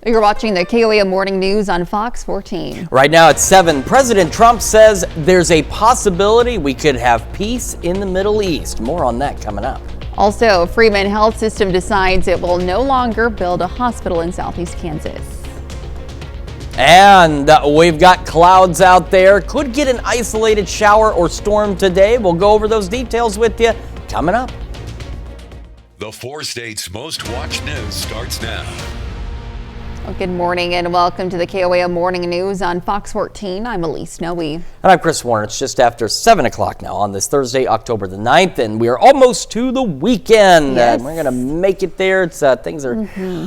You're watching the KOA Morning News on Fox 14. Right now at 7, President Trump says there's a possibility we could have peace in the Middle East. More on that coming up. Also, Freeman Health System decides it will no longer build a hospital in Southeast Kansas. And we've got clouds out there. Could get an isolated shower or storm today. We'll go over those details with you coming up. The 4 states' most watched news starts now. Well, good morning and welcome to the KOA Morning News on Fox 14. I'm Elise Noe. And I'm Chris Warner. It's just after 7 o'clock now on this Thursday, October the 9th, and we are almost to the weekend. Yes. We're going to make it there. It's things are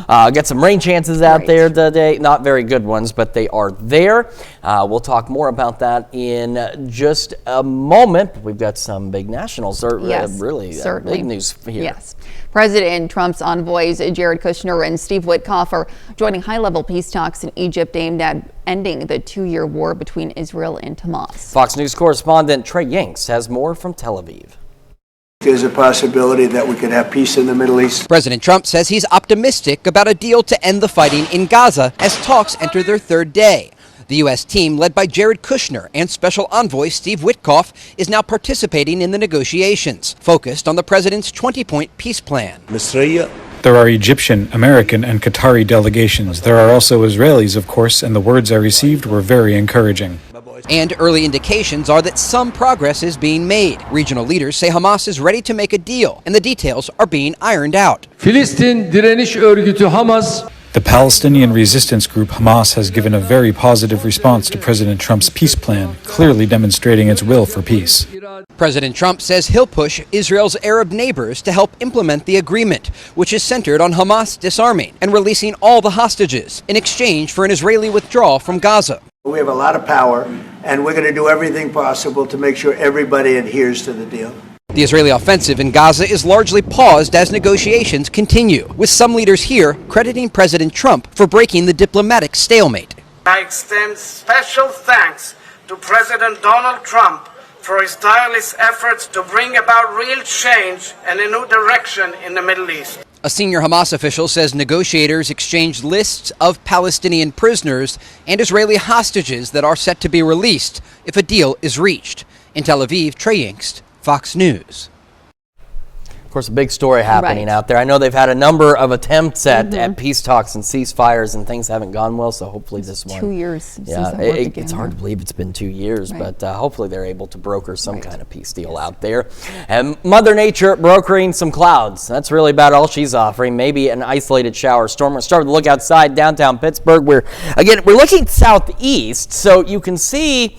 got some rain chances out there today. Not very good ones, but they are there. We'll talk more about that in just a moment. We've got some big nationals, really big news here. Yes. President Trump's envoys Jared Kushner and Steve Witkoff are joining high-level peace talks in Egypt aimed at ending the 2-year war between Israel and Hamas. Fox News correspondent Trey Yanks has more from Tel Aviv. There's a possibility that we could have peace in the Middle East. President Trump says he's optimistic about a deal to end the fighting in Gaza as talks enter their 3rd day. The U.S. team, led by Jared Kushner and Special Envoy Steve Witkoff, is now participating in the negotiations, focused on the president's 20-point peace plan. There are Egyptian, American, and Qatari delegations. There are also Israelis, of course, and the words I received were very encouraging. And early indications are that some progress is being made. Regional leaders say Hamas is ready to make a deal, and the details are being ironed out. Filistin Direniş Örgütü Hamas. The Palestinian resistance group Hamas has given a very positive response to President Trump's peace plan, clearly demonstrating its will for peace. President Trump says he'll push Israel's Arab neighbors to help implement the agreement, which is centered on Hamas disarming and releasing all the hostages in exchange for an Israeli withdrawal from Gaza. We have a lot of power, and we're going to do everything possible to make sure everybody adheres to the deal. The Israeli offensive in Gaza is largely paused as negotiations continue, with some leaders here crediting President Trump for breaking the diplomatic stalemate. I extend special thanks to President Donald Trump for his tireless efforts to bring about real change and a new direction in the Middle East. A senior Hamas official says negotiators exchanged lists of Palestinian prisoners and Israeli hostages that are set to be released if a deal is reached. In Tel Aviv, Trey Yanks, Fox News. Of course, a big story happening out there. I know they've had a number of attempts at peace talks and ceasefires, and things haven't gone well. So hopefully this one. 2 years since it's hard to believe it's been 2 years, but hopefully they're able to broker some kind of peace deal out there. And Mother Nature brokering some clouds. That's really about all she's offering. Maybe an isolated shower storm. We're starting to look outside downtown Pittsburgh. We're looking southeast, so you can see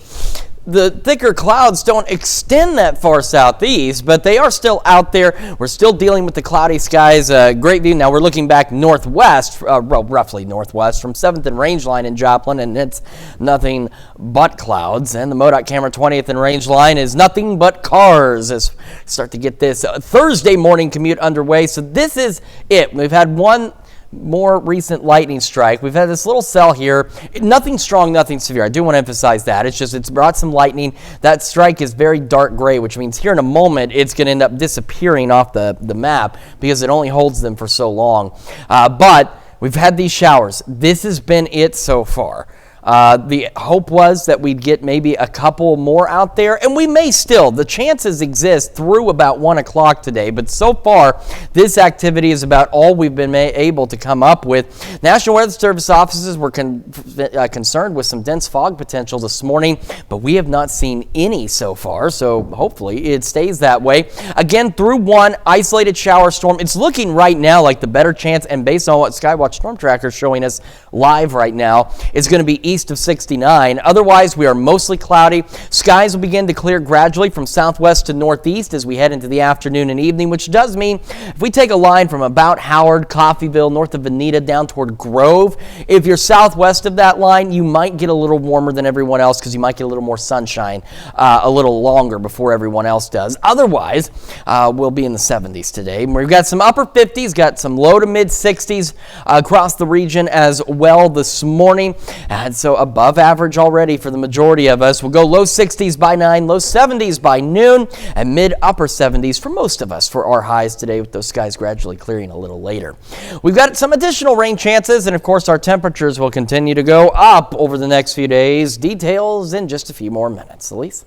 the thicker clouds don't extend that far southeast, but they are still out there. We're still dealing with the cloudy skies. Great view. Now we're looking back northwest, roughly northwest from 7th and Rangeline in Joplin, and it's nothing but clouds. And the MoDOT camera 20th and Rangeline is nothing but cars as we start to get this Thursday morning commute underway. So this is it. We've had one more recent lightning strike. We've had this little cell here. Nothing strong, nothing severe. I do want to emphasize that. It's brought some lightning. That strike is very dark gray, which means here in a moment it's going to end up disappearing off the map because it only holds them for so long. But we've had these showers. This has been it so far. The hope was that we'd get maybe a couple more out there, and we may still. The chances exist through about 1 o'clock today, but so far, this activity is about all we've been able to come up with. National Weather Service offices were concerned with some dense fog potential this morning, but we have not seen any so far, so hopefully it stays that way. Again, through one isolated shower storm, it's looking right now like the better chance, and based on what Skywatch Storm Tracker is showing us live right now, it's going to be east of 69. Otherwise, we are mostly cloudy. Skies will begin to clear gradually from southwest to northeast as we head into the afternoon and evening, which does mean if we take a line from about Howard, Coffeyville, north of Veneta, down toward Grove, if you're southwest of that line, you might get a little warmer than everyone else because you might get a little more sunshine a little longer before everyone else does. Otherwise, we'll be in the 70s today. We've got some upper 50s, got some low to mid 60s across the region as well this morning. Had so above average already for the majority of us. We'll go low 60s by 9, low 70s by noon, and mid-upper 70s for most of us for our highs today, with those skies gradually clearing a little later. We've got some additional rain chances, and of course our temperatures will continue to go up over the next few days. Details in just a few more minutes. Elise?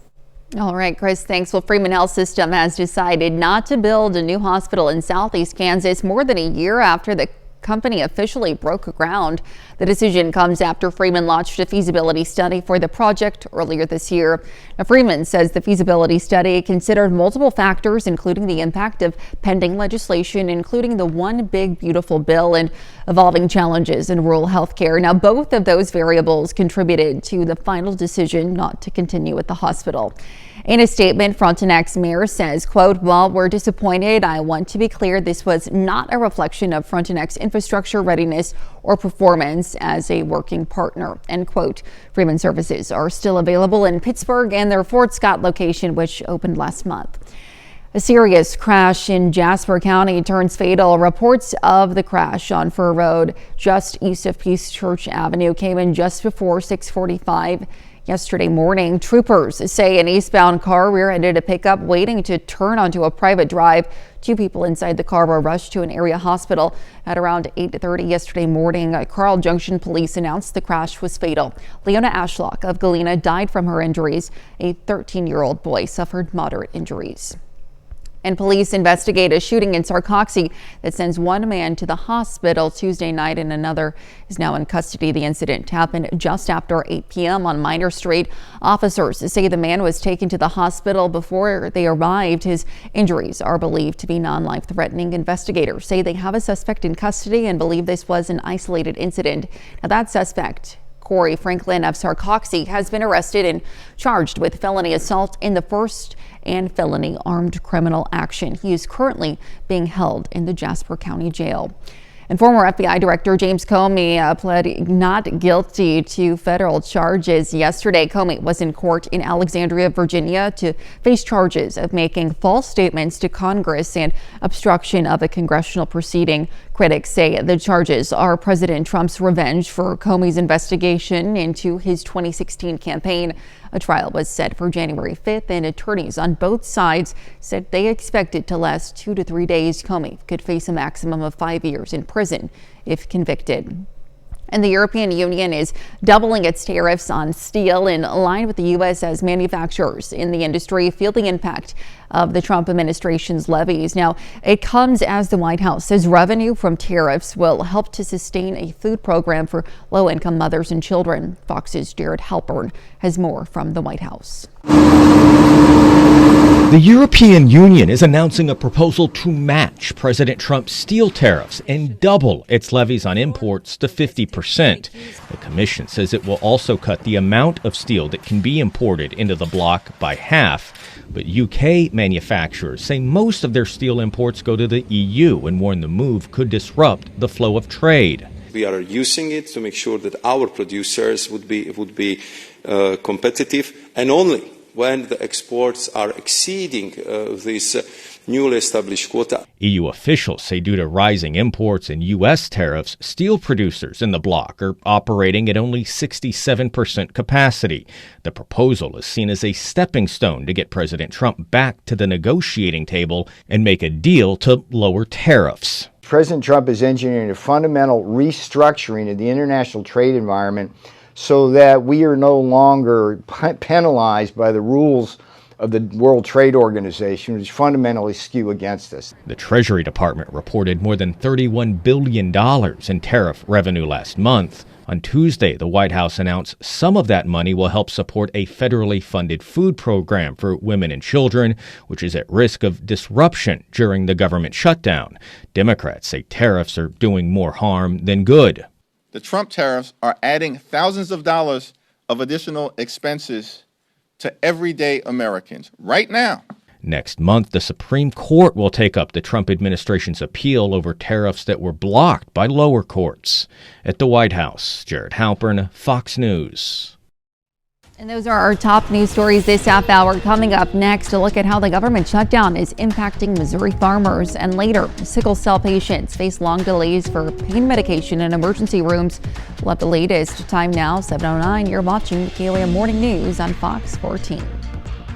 All right, Chris, thanks. Well, Freeman Health System has decided not to build a new hospital in southeast Kansas more than a year after the company officially broke ground. The decision comes after Freeman launched a feasibility study for the project earlier this year. Now, Freeman says the feasibility study considered multiple factors, including the impact of pending legislation, including the One Big Beautiful Bill and evolving challenges in rural health care. Now, both of those variables contributed to the final decision not to continue with the hospital. In a statement, Frontenac's mayor says, quote, "While we're disappointed, I want to be clear this was not a reflection of Frontenac's infrastructure readiness or performance as a working partner," end quote. Freeman services are still available in Pittsburgh and their Fort Scott location, which opened last month. A serious crash in Jasper County turns fatal. Reports of the crash on Fur Road, just east of Peace Church Avenue, came in just before 6:45 yesterday morning. Troopers say an eastbound car rear-ended a pickup waiting to turn onto a private drive. 2 people inside the car were rushed to an area hospital at around 8:30 yesterday morning. Carl Junction police announced the crash was fatal. Leona Ashlock of Galena died from her injuries. A 13-year-old boy suffered moderate injuries. And police investigate a shooting in Sarcoxy that sends one man to the hospital Tuesday night and another is now in custody. The incident happened just after 8 p.m. on Minor Street. Officers say the man was taken to the hospital before they arrived. His injuries are believed to be non-life-threatening. Investigators say they have a suspect in custody and believe this was an isolated incident. Now, that suspect, Corey Franklin of Sarcoxy, has been arrested and charged with felony assault in the first and felony armed criminal action. He is currently being held in the Jasper County Jail. And former FBI Director James Comey pled not guilty to federal charges yesterday. Comey was in court in Alexandria, Virginia, to face charges of making false statements to Congress and obstruction of a congressional proceeding. Critics say the charges are President Trump's revenge for Comey's investigation into his 2016 campaign. A trial was set for January 5th, and attorneys on both sides said they expect it to last 2 to 3 days. Comey could face a maximum of 5 years in prison if convicted. And the European Union is doubling its tariffs on steel in line with the U.S. as manufacturers in the industry feel the impact of the Trump administration's levies. Now, it comes as the White House says revenue from tariffs will help to sustain a food program for low-income mothers and children. Fox's Jared Halpern has more from the White House. The European Union is announcing a proposal to match President Trump's steel tariffs and double its levies on imports to 50%. The Commission says it will also cut the amount of steel that can be imported into the bloc by half. But UK manufacturers say most of their steel imports go to the EU and warn the move could disrupt the flow of trade. We are using it to make sure that our producers would be competitive, and only when the exports are exceeding this newly established quota. EU officials say due to rising imports and U.S. tariffs, steel producers in the bloc are operating at only 67% capacity. The proposal is seen as a stepping stone to get President Trump back to the negotiating table and make a deal to lower tariffs. President Trump is engineering a fundamental restructuring of the international trade environment so that we are no longer penalized by the rules of the World Trade Organization, which fundamentally skew against us. The Treasury Department reported more than $31 billion in tariff revenue last month. On Tuesday, the White House announced some of that money will help support a federally funded food program for women and children, which is at risk of disruption during the government shutdown. Democrats say tariffs are doing more harm than good. The Trump tariffs are adding thousands of dollars of additional expenses to everyday Americans right now. Next month, the Supreme Court will take up the Trump administration's appeal over tariffs that were blocked by lower courts. At the White House, Jared Halpern, Fox News. And those are our top news stories this half hour. Coming up next, a look at how the government shutdown is impacting Missouri farmers. And later, sickle cell patients face long delays for pain medication in emergency rooms. We'll have the latest. Time now, 7:09. You're watching the KOAM Morning News on Fox 14.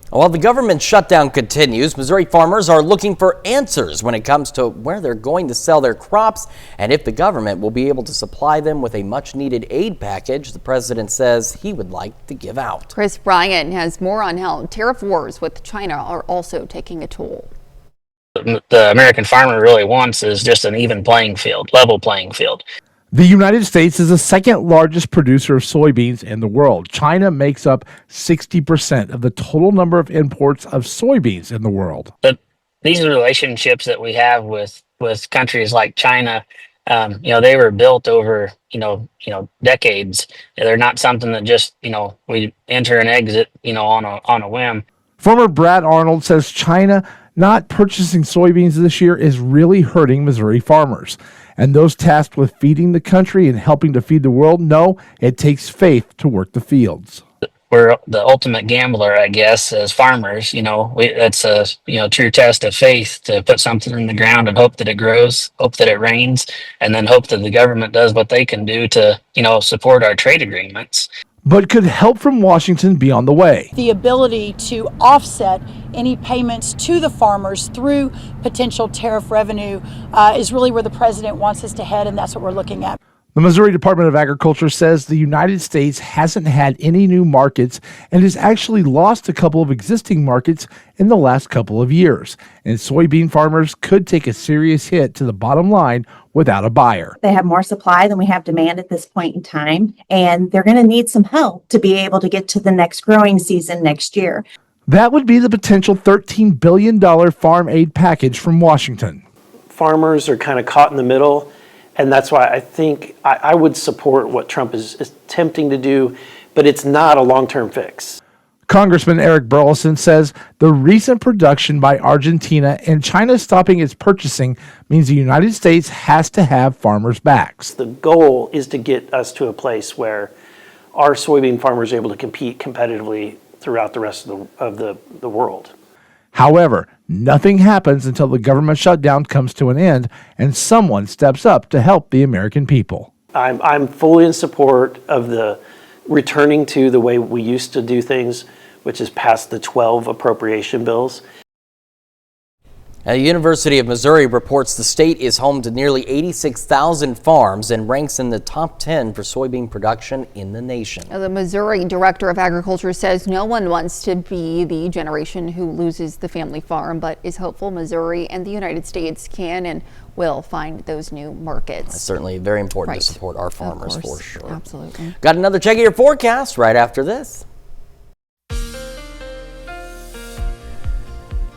While the government shutdown continues, Missouri farmers are looking for answers when it comes to where they're going to sell their crops and if the government will be able to supply them with a much-needed aid package the president says he would like to give out. Chris Bryan has more on how tariff wars with China are also taking a toll. The American farmer really wants is just an even playing field, level playing field. The United States is the second largest producer of soybeans in the world. China makes up 60% of the total number of imports of soybeans in the world. But these relationships that we have with countries like China, they were built over, decades. They're not something that just, we enter and exit, on a whim. Farmer Brad Arnold says China not purchasing soybeans this year is really hurting Missouri farmers. And those tasked with feeding the country and helping to feed the world know it takes faith to work the fields. We're the ultimate gambler, I guess, as farmers. That's a true test of faith to put something in the ground and hope that it grows, hope that it rains, and then hope that the government does what they can do to, support our trade agreements. But could help from Washington be on the way? The ability to offset any payments to the farmers through potential tariff revenue is really where the president wants us to head, and that's what we're looking at. The Missouri Department of Agriculture says the United States hasn't had any new markets and has actually lost a couple of existing markets in the last couple of years. And soybean farmers could take a serious hit to the bottom line without a buyer. They have more supply than we have demand at this point in time, and they're going to need some help to be able to get to the next growing season next year. That would be the potential $13 billion farm aid package from Washington. Farmers are kind of caught in the middle, and that's why I think I would support what Trump is attempting to do, but it's not a long-term fix. Congressman Eric Burleson says the recent production by Argentina and China stopping its purchasing means the United States has to have farmers' backs. The goal is to get us to a place where our soybean farmers are able to compete competitively throughout the rest of the world. However, nothing happens until the government shutdown comes to an end and someone steps up to help the American people. I'm fully in support of the returning to the way we used to do things, which is past the 12 appropriation bills. The University of Missouri reports the state is home to nearly 86,000 farms and ranks in the top 10 for soybean production in the nation. The Missouri Director of Agriculture says no one wants to be the generation who loses the family farm, but is hopeful Missouri and the United States can and will find those new markets. It's certainly very important to support our farmers for sure. Absolutely. Got another check of your forecast right after this.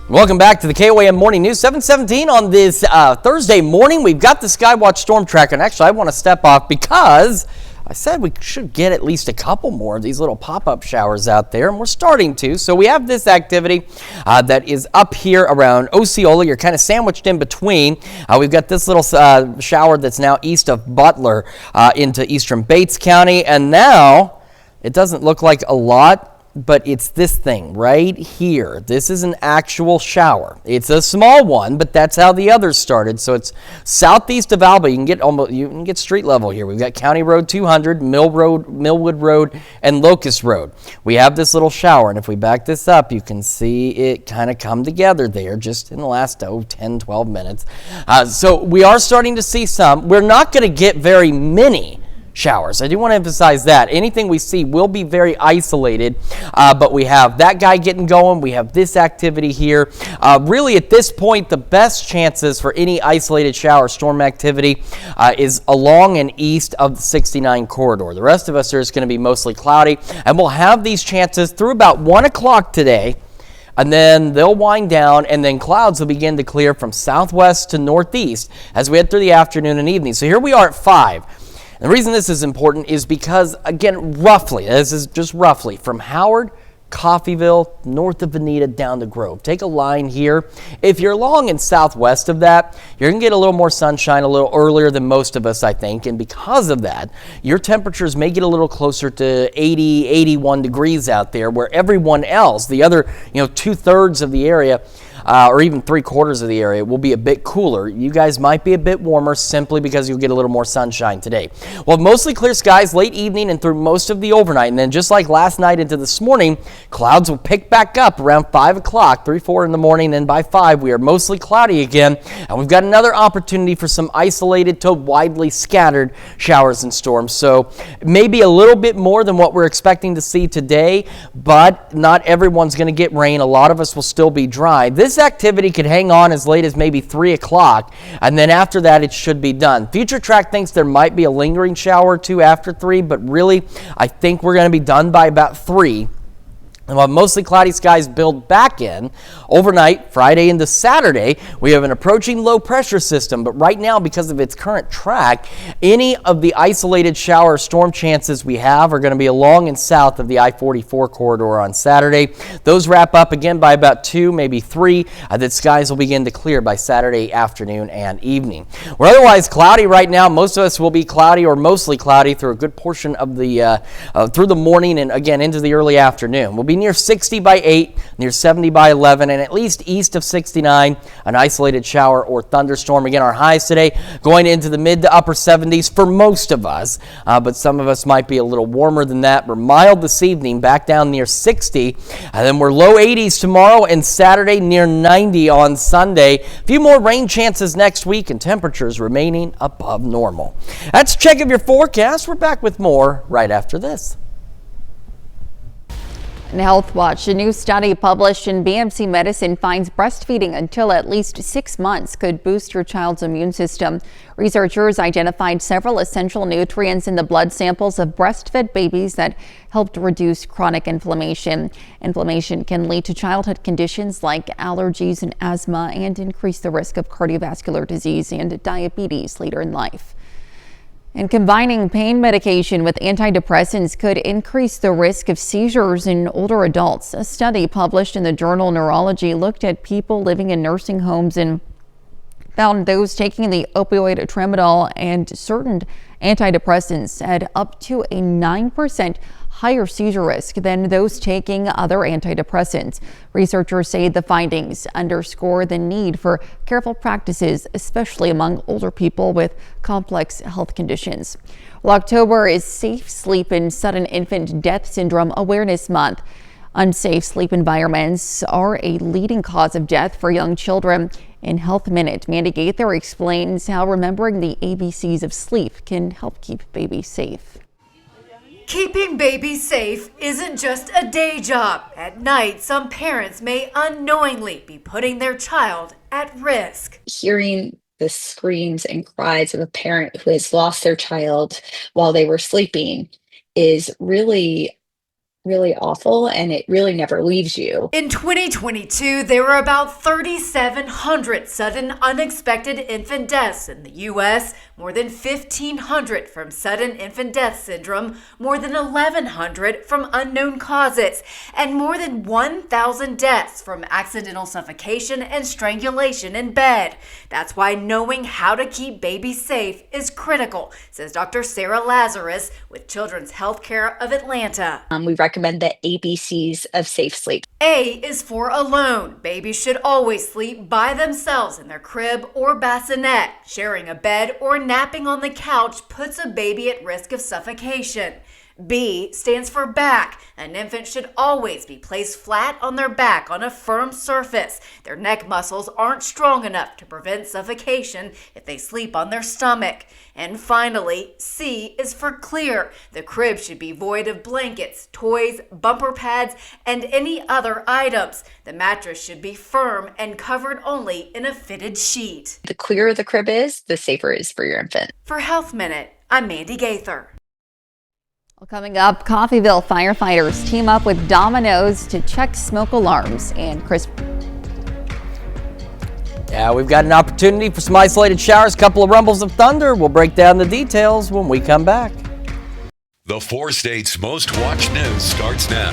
Welcome back to the KOAM Morning News, 7:17 on this Thursday morning. We've got the Skywatch Storm Tracker, and actually I want to step off because I said we should get at least a couple more of these little pop-up showers out there, and we're starting to. So we have this activity that is up here around Osceola. You're kind of sandwiched in between. We've got this little shower that's now east of Butler into eastern Bates County, and now it doesn't look like a lot, but it's this thing right here. This is an actual shower. It's a small one, but that's how the others started. So it's southeast of Alba. You can get street level here. We've got County Road 200, Millwood Road, and Locust Road. We have this little shower, and if we back this up, you can see it kind of come together there just in the last 10, 12 minutes. So we are starting to see some. We're not going to get very many showers. I do want to emphasize that. Anything we see will be very isolated, but we have that guy getting going. We have this activity here. Really, at this point, the best chances for any isolated shower storm activity is along and east of the 69 corridor. The rest of us are going to be mostly cloudy, and we'll have these chances through about 1 o'clock today. And then they'll wind down, and then clouds will begin to clear from southwest to northeast as we head through the afternoon and evening. So here we are at 5. And the reason this is important is because, again, roughly, this is just roughly, from Howard, Coffeyville, north of Veneta, down to Grove. Take a line here. If you're along and southwest of that, you're going to get a little more sunshine a little earlier than most of us, I think. And because of that, your temperatures may get a little closer to 80, 81 degrees out there, where everyone else, the other 2/3 of the area, or even 3/4 of the area, will be a bit cooler. You guys might be a bit warmer simply because you'll get a little more sunshine today. Well, mostly clear skies late evening and through most of the overnight. And then just like last night into this morning, clouds will pick back up around 5 o'clock, 3, 4 in the morning. Then by 5, we are mostly cloudy again. And we've got another opportunity for some isolated to widely scattered showers and storms. So maybe a little bit more than what we're expecting to see today, but not everyone's going to get rain. A lot of us will still be dry. This activity could hang on as late as maybe 3 o'clock, and then after that it should be done. Future Track thinks there might be a lingering shower or two after 3, but really I think we're going to be done by about 3. And while mostly cloudy skies build back in overnight, Friday into Saturday, we have an approaching low pressure system. But right now, because of its current track, any of the isolated shower storm chances we have are going to be along and south of the I-44 corridor on Saturday. Those wrap up again by about 2, maybe 3. That skies will begin to clear by Saturday afternoon and evening. We're otherwise cloudy right now. Most of us will be cloudy or mostly cloudy through a good portion of the through the morning and again into the early afternoon. We'll be near 60 by 8, near 70 by 11, and at least east of 69, an isolated shower or thunderstorm. Again, our highs today going into the mid to upper 70s for most of us, but some of us might be a little warmer than that. We're mild this evening, back down near 60, and then we're low 80s tomorrow and Saturday, near 90 on Sunday. A few more rain chances next week and temperatures remaining above normal. That's a check of your forecast. We're back with more right after this. In Health Watch, a new study published in BMC Medicine finds breastfeeding until at least 6 months could boost your child's immune system. Researchers identified several essential nutrients in the blood samples of breastfed babies that helped reduce chronic inflammation. Inflammation can lead to childhood conditions like allergies and asthma and increase the risk of cardiovascular disease and diabetes later in life. And combining pain medication with antidepressants could increase the risk of seizures in older adults. A study published in the journal Neurology looked at people living in nursing homes and found those taking the opioid tramadol and certain antidepressants had up to a 9% higher seizure risk than those taking other antidepressants. Researchers say the findings underscore the need for careful practices, especially among older people with complex health conditions. Well, October is Safe Sleep and Sudden Infant Death Syndrome Awareness Month. Unsafe sleep environments are a leading cause of death for young children. In Health Minute, Mandy Gaither explains how remembering the ABCs of sleep can help keep babies safe. Keeping babies safe isn't just a day job. At night, some parents may unknowingly be putting their child at risk. Hearing the screams and cries of a parent who has lost their child while they were sleeping is really awful, and it really never leaves you. In 2022, there were about 3,700 sudden unexpected infant deaths in the U.S., more than 1,500 from sudden infant death syndrome, more than 1,100 from unknown causes, and more than 1,000 deaths from accidental suffocation and strangulation in bed. That's why knowing how to keep babies safe is critical, says Dr. Sarah Lazarus with Children's Healthcare of Atlanta. We recommend the ABCs of safe sleep. A is for alone. Babies should always sleep by themselves in their crib or bassinet. Sharing a bed or napping on the couch puts a baby at risk of suffocation. B stands for back. An infant should always be placed flat on their back on a firm surface. Their neck muscles aren't strong enough to prevent suffocation if they sleep on their stomach. And finally, C is for clear. The crib should be void of blankets, toys, bumper pads, and any other items. The mattress should be firm and covered only in a fitted sheet. The clearer the crib is, the safer it is for your infant. For Health Minute, I'm Mandy Gaither. Well, coming up, Coffeyville firefighters team up with Domino's to check smoke alarms. And Chris. Yeah, we've got an opportunity for some isolated showers, couple of rumbles of thunder. We'll break down the details when we come back. The 4 states' most watched news starts now.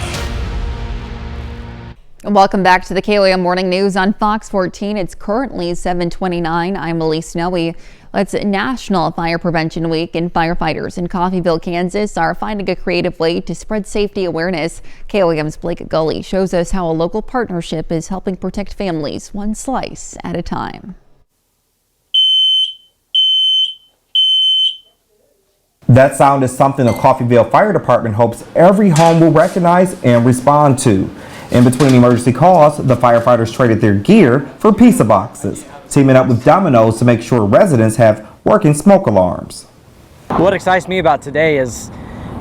Welcome back to the KOAM Morning News on Fox 14. It's currently 7:29. I'm Elise Snowy. It's National Fire Prevention Week, and firefighters in Coffeyville, Kansas are finding a creative way to spread safety awareness. KOAM's Blake Gully shows us how a local partnership is helping protect families one slice at a time. That sound is something the Coffeyville Fire Department hopes every home will recognize and respond to. In between emergency calls, the firefighters traded their gear for pizza boxes, teaming up with Domino's to make sure residents have working smoke alarms. What excites me about today is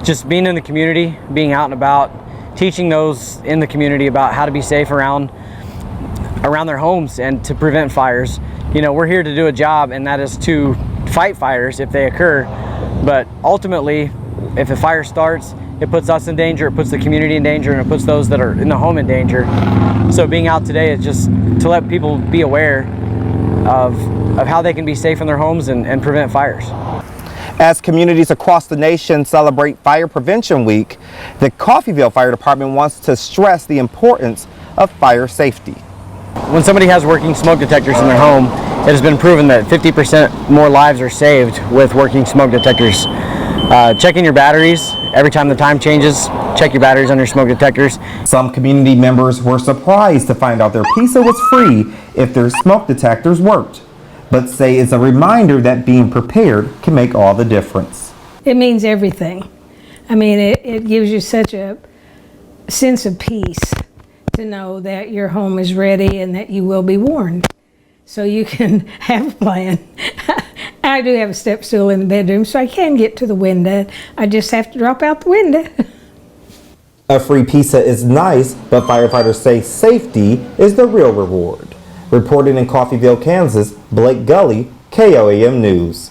just being in the community, being out and about, teaching those in the community about how to be safe around their homes and to prevent fires. You know, we're here to do a job, and that is to fight fires if they occur. But ultimately, if a fire starts, it puts us in danger, it puts the community in danger, and it puts those that are in the home in danger. So being out today is just to let people be aware of how they can be safe in their homes and prevent fires. As communities across the nation celebrate Fire Prevention Week, the Coffeyville Fire Department wants to stress the importance of fire safety. When somebody has working smoke detectors in their home, it has been proven that 50% more lives are saved with working smoke detectors. Checking your batteries every time the time changes. Check your batteries on your smoke detectors. Some community members were surprised to find out their pizza was free if their smoke detectors worked, but say it's a reminder that being prepared can make all the difference. It means everything. I mean, it gives you such a sense of peace to know that your home is ready and that you will be warned. So you can have a plan. I do have a step stool in the bedroom, so I can get to the window. I just have to drop out the window. A free pizza is nice, but firefighters say safety is the real reward. Reporting in Coffeyville, Kansas, Blake Gully, KOAM News.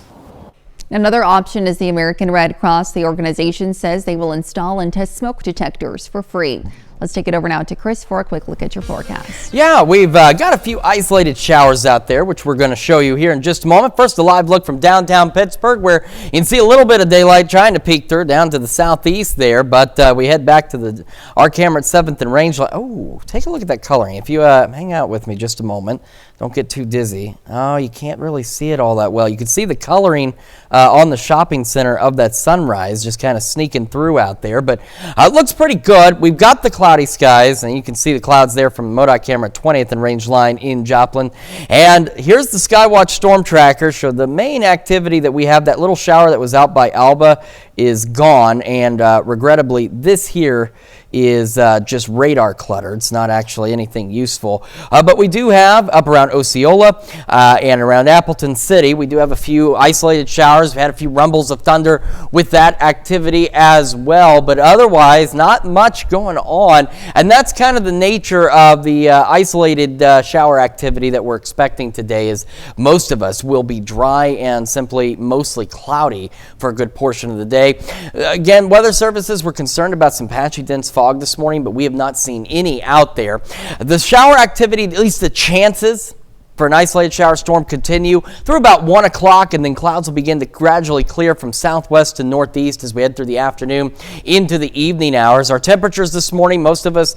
Another option is the American Red Cross. The organization says they will install and test smoke detectors for free. Let's take it over now to Chris for a quick look at your forecast. Yeah, we've got a few isolated showers out there, which we're going to show you here in just a moment. First, a live look from downtown Pittsburgh, where you can see a little bit of daylight trying to peek through down to the southeast there. But we head back to our camera at 7th and Range. Oh, take a look at that coloring. If you hang out with me just a moment, don't get too dizzy. Oh, you can't really see it all that well. You can see the coloring on the shopping center of that sunrise just kind of sneaking through out there. But it looks pretty good. We've got the cloudy skies, and you can see the clouds there from MoDOT camera 20th and Range Line in Joplin. And here's the Skywatch Storm Tracker. So the main activity that we have, that little shower that was out by Alba, is gone, and regrettably this here is just radar clutter. It's not actually anything useful. But we do have up around Osceola and around Appleton City, we do have a few isolated showers. We've had a few rumbles of thunder with that activity as well, but otherwise not much going on. And that's kind of the nature of the isolated shower activity that we're expecting today, is most of us will be dry and simply mostly cloudy for a good portion of the day. Again, weather services were concerned about some patchy dense fog this morning, but we have not seen any out there. The shower activity, at least the chances for an isolated shower storm, continue through about 1 o'clock, and then clouds will begin to gradually clear from southwest to northeast as we head through the afternoon into the evening hours. Our temperatures this morning, most of us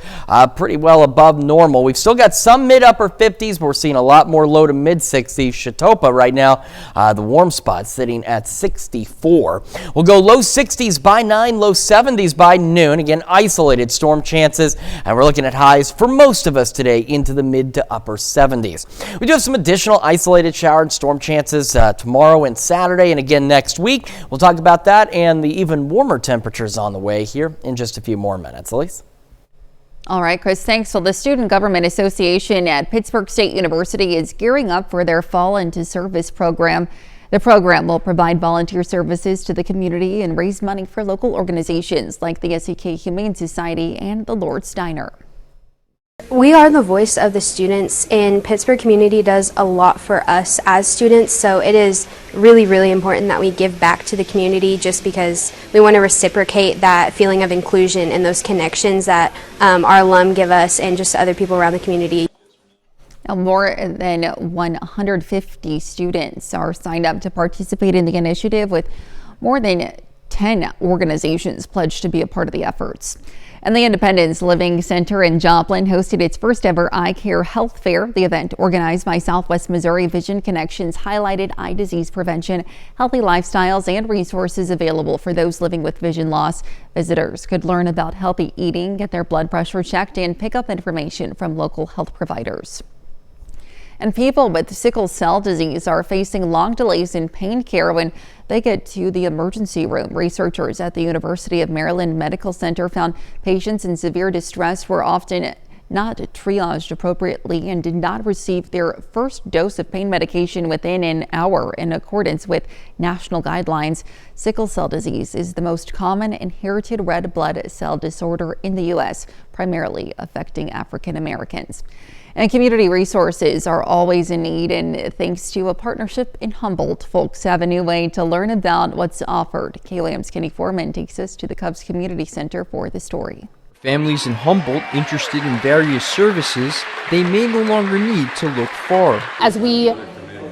pretty well above normal. We've still got some mid-upper 50s, but we're seeing a lot more low to mid-60s. Chautauqua right now, the warm spot sitting at 64. We'll go low 60s by 9, low 70s by noon. Again, isolated storm chances, and we're looking at highs for most of us today into the mid to upper 70s. We do have some additional isolated shower and storm chances tomorrow and Saturday, and again next week. We'll talk about that and the even warmer temperatures on the way here in just a few more minutes. Elise? All right, Chris, thanks. So the Student Government Association at Pittsburgh State University is gearing up for their Fall into Service program. The program will provide volunteer services to the community and raise money for local organizations like the SEK Humane Society and the Lord's Diner. We are the voice of the students, and Pittsburgh community does a lot for us as students, so it is really, really important that we give back to the community, just because we want to reciprocate that feeling of inclusion and those connections that our alum give us and just other people around the community. Now, more than 150 students are signed up to participate in the initiative, with more than 10 organizations pledged to be a part of the efforts. And the Independence Living Center in Joplin hosted its first ever eye care health fair. The event, organized by Southwest Missouri Vision Connections, highlighted eye disease prevention, healthy lifestyles, and resources available for those living with vision loss. Visitors could learn about healthy eating, get their blood pressure checked, and pick up information from local health providers. And people with sickle cell disease are facing long delays in pain care when they get to the emergency room. Researchers at the University of Maryland Medical Center found patients in severe distress were often not triaged appropriately and did not receive their first dose of pain medication within an hour in accordance with national guidelines. Sickle cell disease is the most common inherited red blood cell disorder in the U.S., primarily affecting African Americans. And community resources are always in need, and thanks to a partnership in Humboldt, folks have a new way to learn about what's offered. KOAM's Kenny Foreman takes us to the Cubs Community Center for the story. Families in Humboldt interested in various services, they may no longer need to look far. As we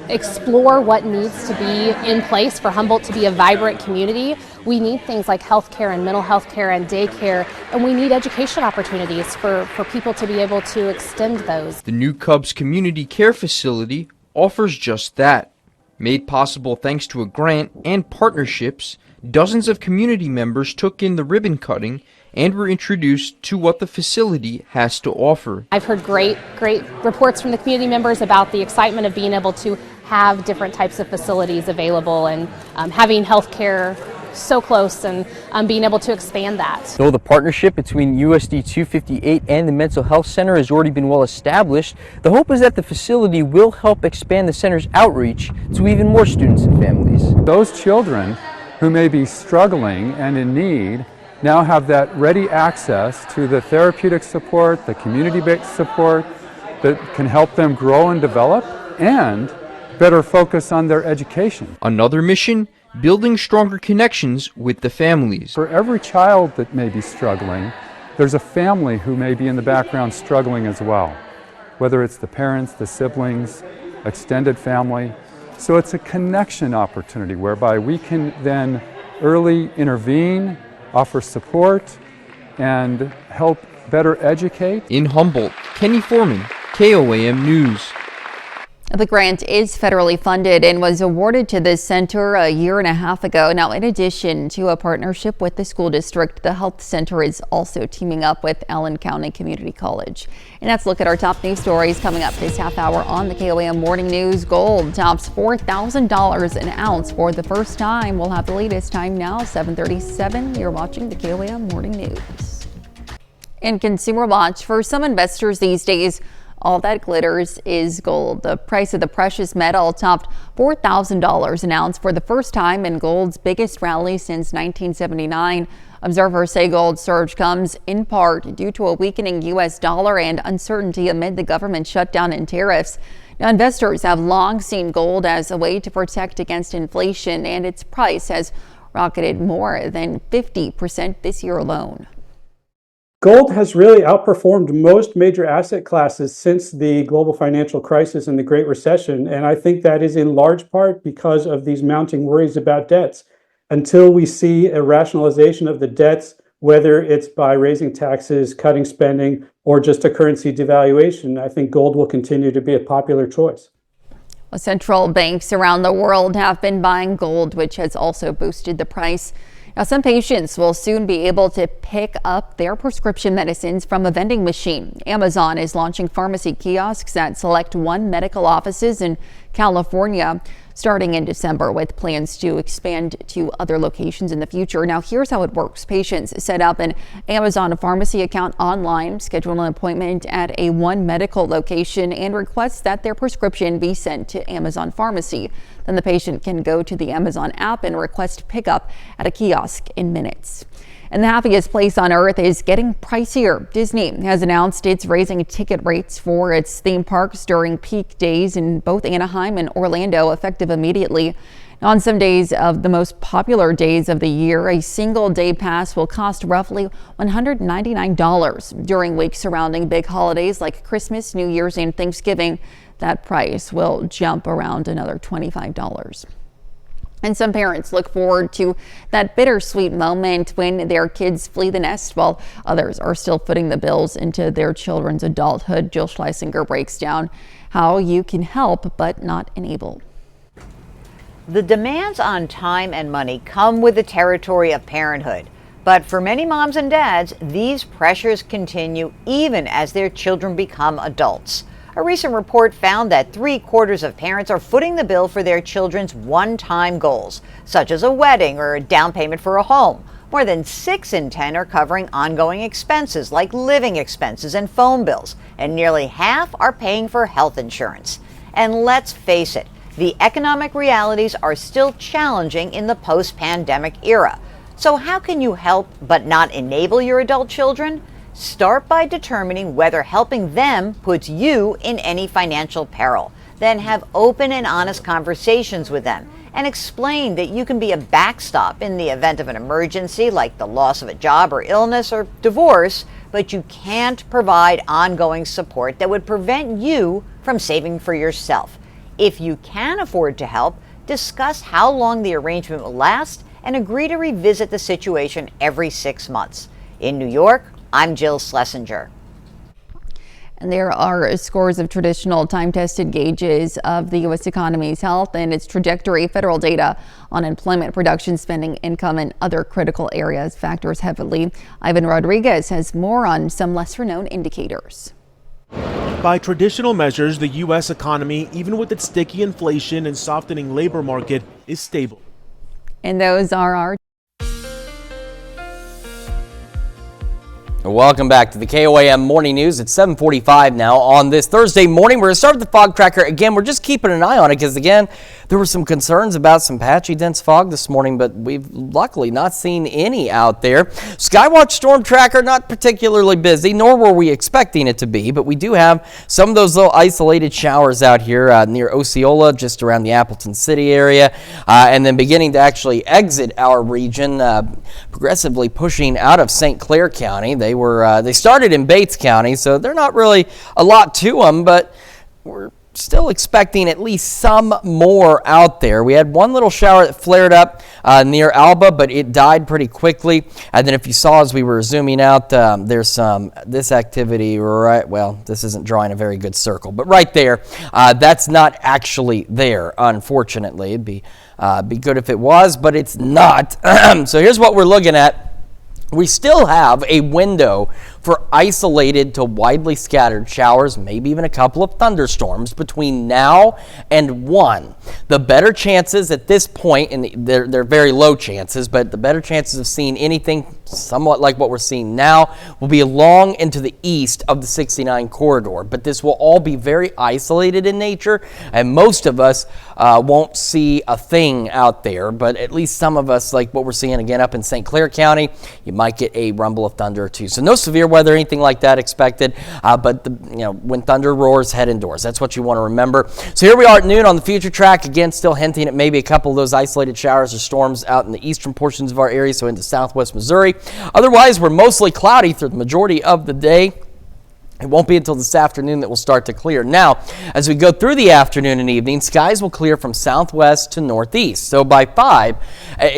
explore what needs to be in place for Humboldt to be a vibrant community, we need things like healthcare and mental health care and daycare, and we need education opportunities for people to be able to extend those. The new Cubs Community Care Facility offers just that. Made possible thanks to a grant and partnerships, dozens of community members took in the ribbon cutting and were introduced to what the facility has to offer. I've heard great reports from the community members about the excitement of being able to have different types of facilities available and having health care so close and being able to expand that. Though the partnership between USD 258 and the Mental Health Center has already been well established, the hope is that the facility will help expand the center's outreach to even more students and families. Those children who may be struggling and in need now have that ready access to the therapeutic support, the community-based support that can help them grow and develop and better focus on their education. Another mission, building stronger connections with the families. For every child that may be struggling, there's a family who may be in the background struggling as well, whether it's the parents, the siblings, extended family. So it's a connection opportunity whereby we can then early intervene, offer support, and help better educate. In Humboldt, Kenny Foreman, KOAM News. The grant is federally funded and was awarded to this center a year and a half ago. Now, in addition to a partnership with the school district, the health center is also teaming up with Allen County Community College. And let's look at our top news stories coming up this half hour on the KOAM Morning News. Gold tops $4,000 an ounce for the first time. We'll have the latest time now, 7:37. You're watching the KOAM Morning News. In Consumer Watch, for some investors these days, all that glitters is gold. The price of the precious metal topped $4,000 an ounce for the first time in gold's biggest rally since 1979. Observers say gold's surge comes in part due to a weakening U.S. dollar and uncertainty amid the government shutdown and tariffs. Now, investors have long seen gold as a way to protect against inflation, and its price has rocketed more than 50% this year alone. Gold has really outperformed most major asset classes since the global financial crisis and the Great Recession, and I think that is in large part because of these mounting worries about debts. Until we see a rationalization of the debts, whether it's by raising taxes, cutting spending, or just a currency devaluation, I think gold will continue to be a popular choice. Well, central banks around the world have been buying gold, which has also boosted the price. Now, some patients will soon be able to pick up their prescription medicines from a vending machine. Amazon is launching pharmacy kiosks at select One medical offices in California starting in December, with plans to expand to other locations in the future. Now, here's how it works. Patients set up an Amazon pharmacy account online, schedule an appointment at a One medical location, and request that their prescription be sent to Amazon Pharmacy. Then the patient can go to the Amazon app and request pickup at a kiosk in minutes. And the happiest place on earth is getting pricier. Disney has announced it's raising ticket rates for its theme parks during peak days in both Anaheim and Orlando, effective immediately. On some days of the most popular days of the year, a single day pass will cost roughly $199. During weeks surrounding big holidays like Christmas, New Year's, and Thanksgiving, that price will jump around another $25. And some parents look forward to that bittersweet moment when their kids flee the nest, while others are still footing the bills into their children's adulthood. Jill Schleisinger breaks down how you can help but not enable. The demands on time and money come with the territory of parenthood. But for many moms and dads, these pressures continue even as their children become adults. A recent report found that 3/4 of parents are footing the bill for their children's one-time goals, such as a wedding or a down payment for a home. More than 6 in 10 are covering ongoing expenses like living expenses and phone bills, and nearly half are paying for health insurance. And let's face it, the economic realities are still challenging in the post-pandemic era. So how can you help but not enable your adult children? Start by determining whether helping them puts you in any financial peril. Then have open and honest conversations with them and explain that you can be a backstop in the event of an emergency like the loss of a job or illness or divorce, but you can't provide ongoing support that would prevent you from saving for yourself. If you can afford to help, discuss how long the arrangement will last and agree to revisit the situation every 6 months. In New York, I'm Jill Schlesinger. And there are scores of traditional time-tested gauges of the U.S. economy's health and its trajectory. Federal data on employment, production, spending, income, and other critical areas factors heavily. Ivan Rodriguez has more on some lesser-known indicators. By traditional measures, the U.S. economy, even with its sticky inflation and softening labor market, is stable. And those are our Welcome back to the KOAM Morning News. It's 7:45 now on this Thursday morning. We're going to start with the fog tracker. Again, we're just keeping an eye on it because, again, there were some concerns about some patchy dense fog this morning, but we've luckily not seen any out there. Skywatch storm tracker, not particularly busy, nor were we expecting it to be, but we do have some of those little isolated showers out here near Osceola, just around the Appleton City area, and then beginning to actually exit our region, progressively pushing out of St. Clair County. They started in Bates County, so they're not really a lot to them, but we're still expecting at least some more out there. We had one little shower that flared up near Alba, but it died pretty quickly. And then if you saw as we were zooming out, there's this activity right, well, this isn't drawing a very good circle, but right there, that's not actually there, unfortunately. It'd be good if it was, but it's not. So here's what we're looking at. We still have a window for isolated to widely scattered showers, maybe even a couple of thunderstorms between now and 1. The better chances at this point, and they're very low chances, but the better chances of seeing anything somewhat like what we're seeing now will be along into the east of the 69 corridor. But this will all be very isolated in nature, and most of us won't see a thing out there, but at least some of us, like what we're seeing again up in St. Clair County, you might get a rumble of thunder or two. So no severe weather, anything like that expected, but when thunder roars, head indoors. That's what you want to remember. So here we are at noon on the future track, again still hinting at maybe a couple of those isolated showers or storms out in the eastern portions of our area, so into southwest Missouri. Otherwise, we're mostly cloudy through the majority of the day. It won't be until this afternoon that we'll start to clear. Now, as we go through the afternoon and evening, skies will clear from southwest to northeast. So by 5,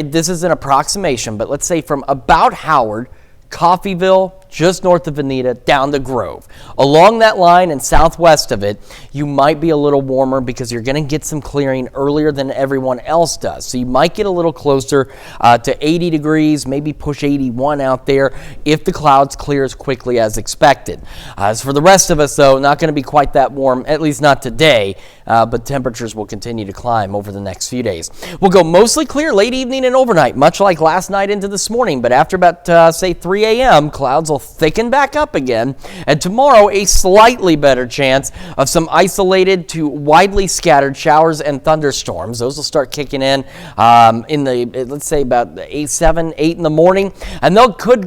this is an approximation, but let's say from about Howard, Coffeyville, just north of Veneta, down to Grove. Along that line and southwest of it, you might be a little warmer because you're going to get some clearing earlier than everyone else does. So you might get a little closer to 80 degrees, maybe push 81 out there if the clouds clear as quickly as expected. As for the rest of us, though, not going to be quite that warm, at least not today, but temperatures will continue to climb over the next few days. We'll go mostly clear late evening and overnight, much like last night into this morning, but after about, say, 3 a.m., clouds will thicken back up again, and tomorrow a slightly better chance of some isolated to widely scattered showers and thunderstorms. Those will start kicking in the, let's say about 7, 8 in the morning, and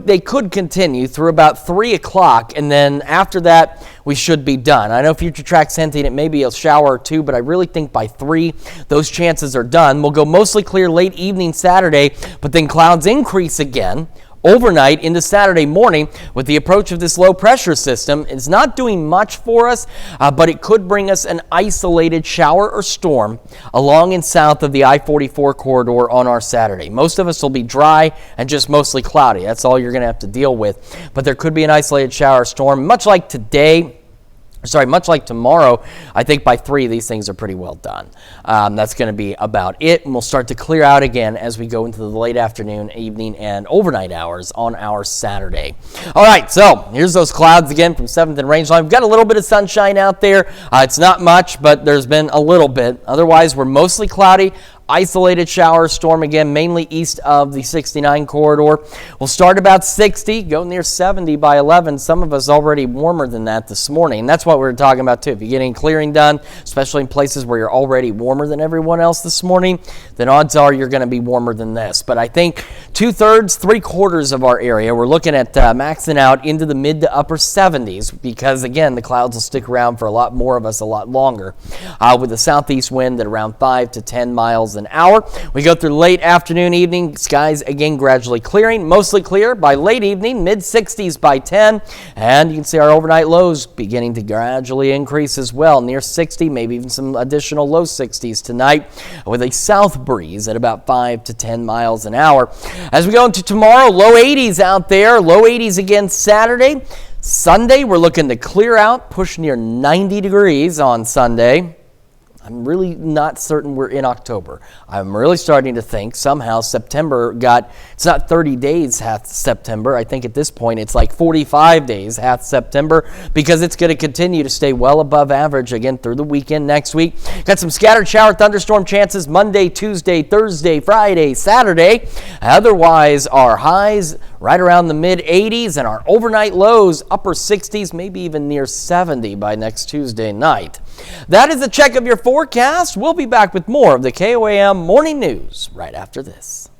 they could continue through about 3 o'clock, and then after that we should be done. I know Future Track's hinting it may be a shower or two, but I really think by 3 those chances are done. We'll go mostly clear late evening Saturday, but then clouds increase again overnight into Saturday morning with the approach of this low pressure system. It's not doing much for us, but it could bring us an isolated shower or storm along and south of the I-44 corridor on our Saturday. Most of us will be dry and just mostly cloudy. That's all you're going to have to deal with. But there could be an isolated shower or storm, much like tomorrow. I think by 3, these things are pretty well done. That's going to be about it. And we'll start to clear out again as we go into the late afternoon, evening, and overnight hours on our Saturday. All right, so here's those clouds again from 7th and Rangeline. We've got a little bit of sunshine out there. It's not much, but there's been a little bit. Otherwise, we're mostly cloudy. Isolated shower storm again, mainly east of the 69 corridor. We'll start about 60, go near 70 by 11. Some of us already warmer than that this morning. And that's what we were talking about too. If you get any clearing done, especially in places where you're already warmer than everyone else this morning, then odds are you're going to be warmer than this. But I think 2/3, 3/4 of our area, we're looking at maxing out into the mid to upper 70s because, again, the clouds will stick around for a lot more of us a lot longer with the southeast wind at around 5 to 10 miles an hour. We go through late afternoon, evening, skies again gradually clearing, mostly clear by late evening, mid 60s by 10, and you can see our overnight lows beginning to gradually increase as well, near 60, maybe even some additional low 60s tonight with a south breeze at about 5 to 10 miles an hour. As we go into tomorrow, low 80s out there, low 80s again Saturday. Sunday, we're looking to clear out, push near 90 degrees on Sunday. I'm really not certain we're in October. I'm really starting to think somehow September it's not 30 days half September. I think at this point it's like 45 days half September because it's going to continue to stay well above average again through the weekend next week. Got some scattered shower thunderstorm chances Monday, Tuesday, Thursday, Friday, Saturday. Otherwise, our highs right around the mid 80s and our overnight lows upper 60s, maybe even near 70 by next Tuesday night. That is a check of your forecast. We'll be back with more of the KOAM Morning News right after this.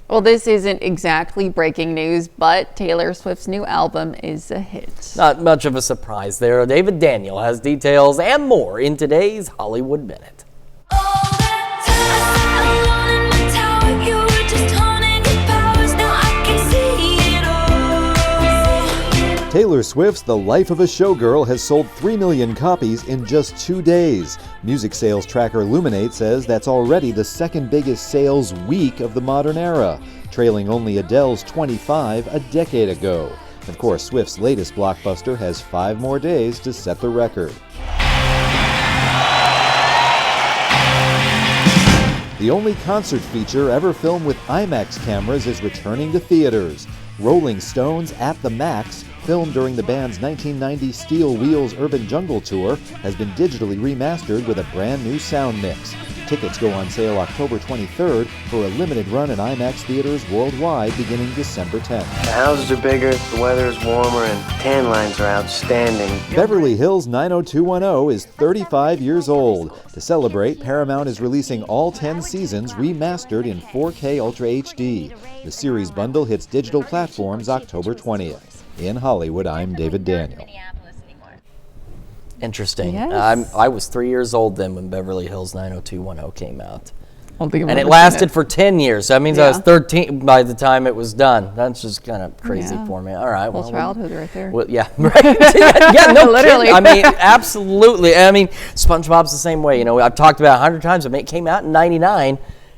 Well, this isn't exactly breaking news, but Taylor Swift's new album is a hit. Not much of a surprise there. David Daniel has details and more in today's Hollywood Minute. Taylor Swift's The Life of a Showgirl has sold 3 million copies in just 2 days. Music sales tracker Luminate says that's already the second biggest sales week of the modern era, trailing only Adele's 25 a decade ago. Of course, Swift's latest blockbuster has 5 more days to set the record. The only concert feature ever filmed with IMAX cameras is returning to theaters. Rolling Stones at the Max, filmed during the band's 1990 Steel Wheels Urban Jungle Tour, has been digitally remastered with a brand new sound mix. Tickets go on sale October 23rd for a limited run in IMAX theaters worldwide beginning December 10th. The houses are bigger, the weather is warmer, and tan lines are outstanding. Beverly Hills 90210 is 35 years old. To celebrate, Paramount is releasing all 10 seasons remastered in 4K Ultra HD. The series bundle hits digital platforms October 20th. In Hollywood, I'm David Daniel. Interesting. Yes. I was 3 years old then when Beverly Hills 90210 came out. And it lasted for 10 years. So that means I was 13 by the time it was done. That's just kind of crazy for me. All right. Well, childhood right there. Well, yeah. Right. Yeah, no, literally. I mean, absolutely. I mean, SpongeBob's the same way. You know, I've talked about 100 times. It came out in 99.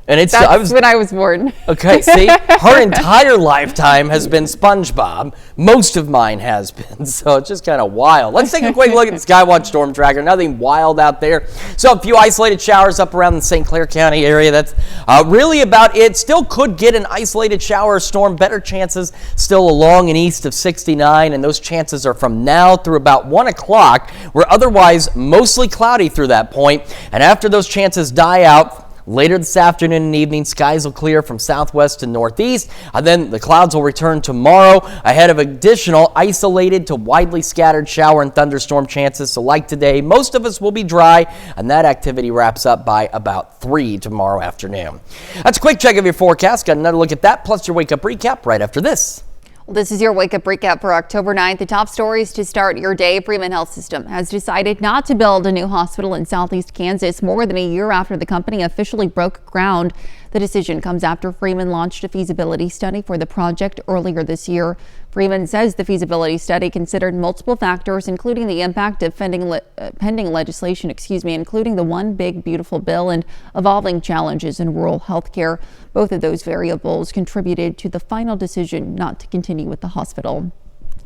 And That's when I was born. Okay, see, her entire lifetime has been SpongeBob. Most of mine has been, so it's just kind of wild. Let's take a quick look at the Skywatch Storm Tracker. Nothing wild out there. So a few isolated showers up around the St. Clair County area. That's really about it. Still could get an isolated shower or storm. Better chances still along and east of 69, and those chances are from now through about 1 o'clock. We're otherwise mostly cloudy through that point, and after those chances die out, later this afternoon and evening, skies will clear from southwest to northeast, and then the clouds will return tomorrow ahead of additional isolated to widely scattered shower and thunderstorm chances. So like today, most of us will be dry, and that activity wraps up by about 3 tomorrow afternoon. That's a quick check of your forecast. Got another look at that, plus your wake-up recap right after this. Well, this is your wake-up recap for October 9th. The top stories to start your day. Freeman Health System has decided not to build a new hospital in southeast Kansas more than a year after the company officially broke ground. The decision comes after Freeman launched a feasibility study for the project earlier this year. Freeman says the feasibility study considered multiple factors, including the impact of pending legislation, including the One Big Beautiful Bill and evolving challenges in rural health care. Both of those variables contributed to the final decision not to continue with the hospital.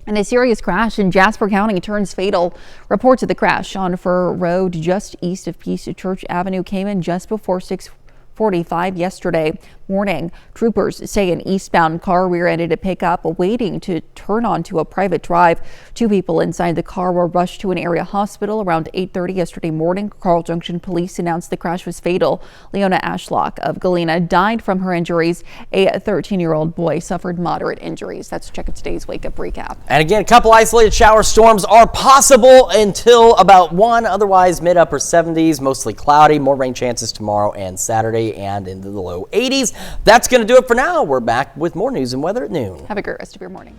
And a serious crash in Jasper County turns fatal. Reports of the crash on Fur Road just east of Peace Church Avenue came in just before 6:45 yesterday morning. Troopers say an eastbound car rear-ended a pickup waiting to turn onto a private drive. 2 people inside the car were rushed to an area hospital around 8:30 yesterday morning. Carl Junction police announced the crash was fatal. Leona Ashlock of Galena died from her injuries. A 13-year-old boy suffered moderate injuries. That's check of today's Wake Up Recap. And again, a couple isolated shower storms are possible until about 1, otherwise mid-upper 70s, mostly cloudy. More rain chances tomorrow and Saturday and into the low 80s. That's going to do it for now. We're back with more news and weather at noon. Have a great rest of your morning.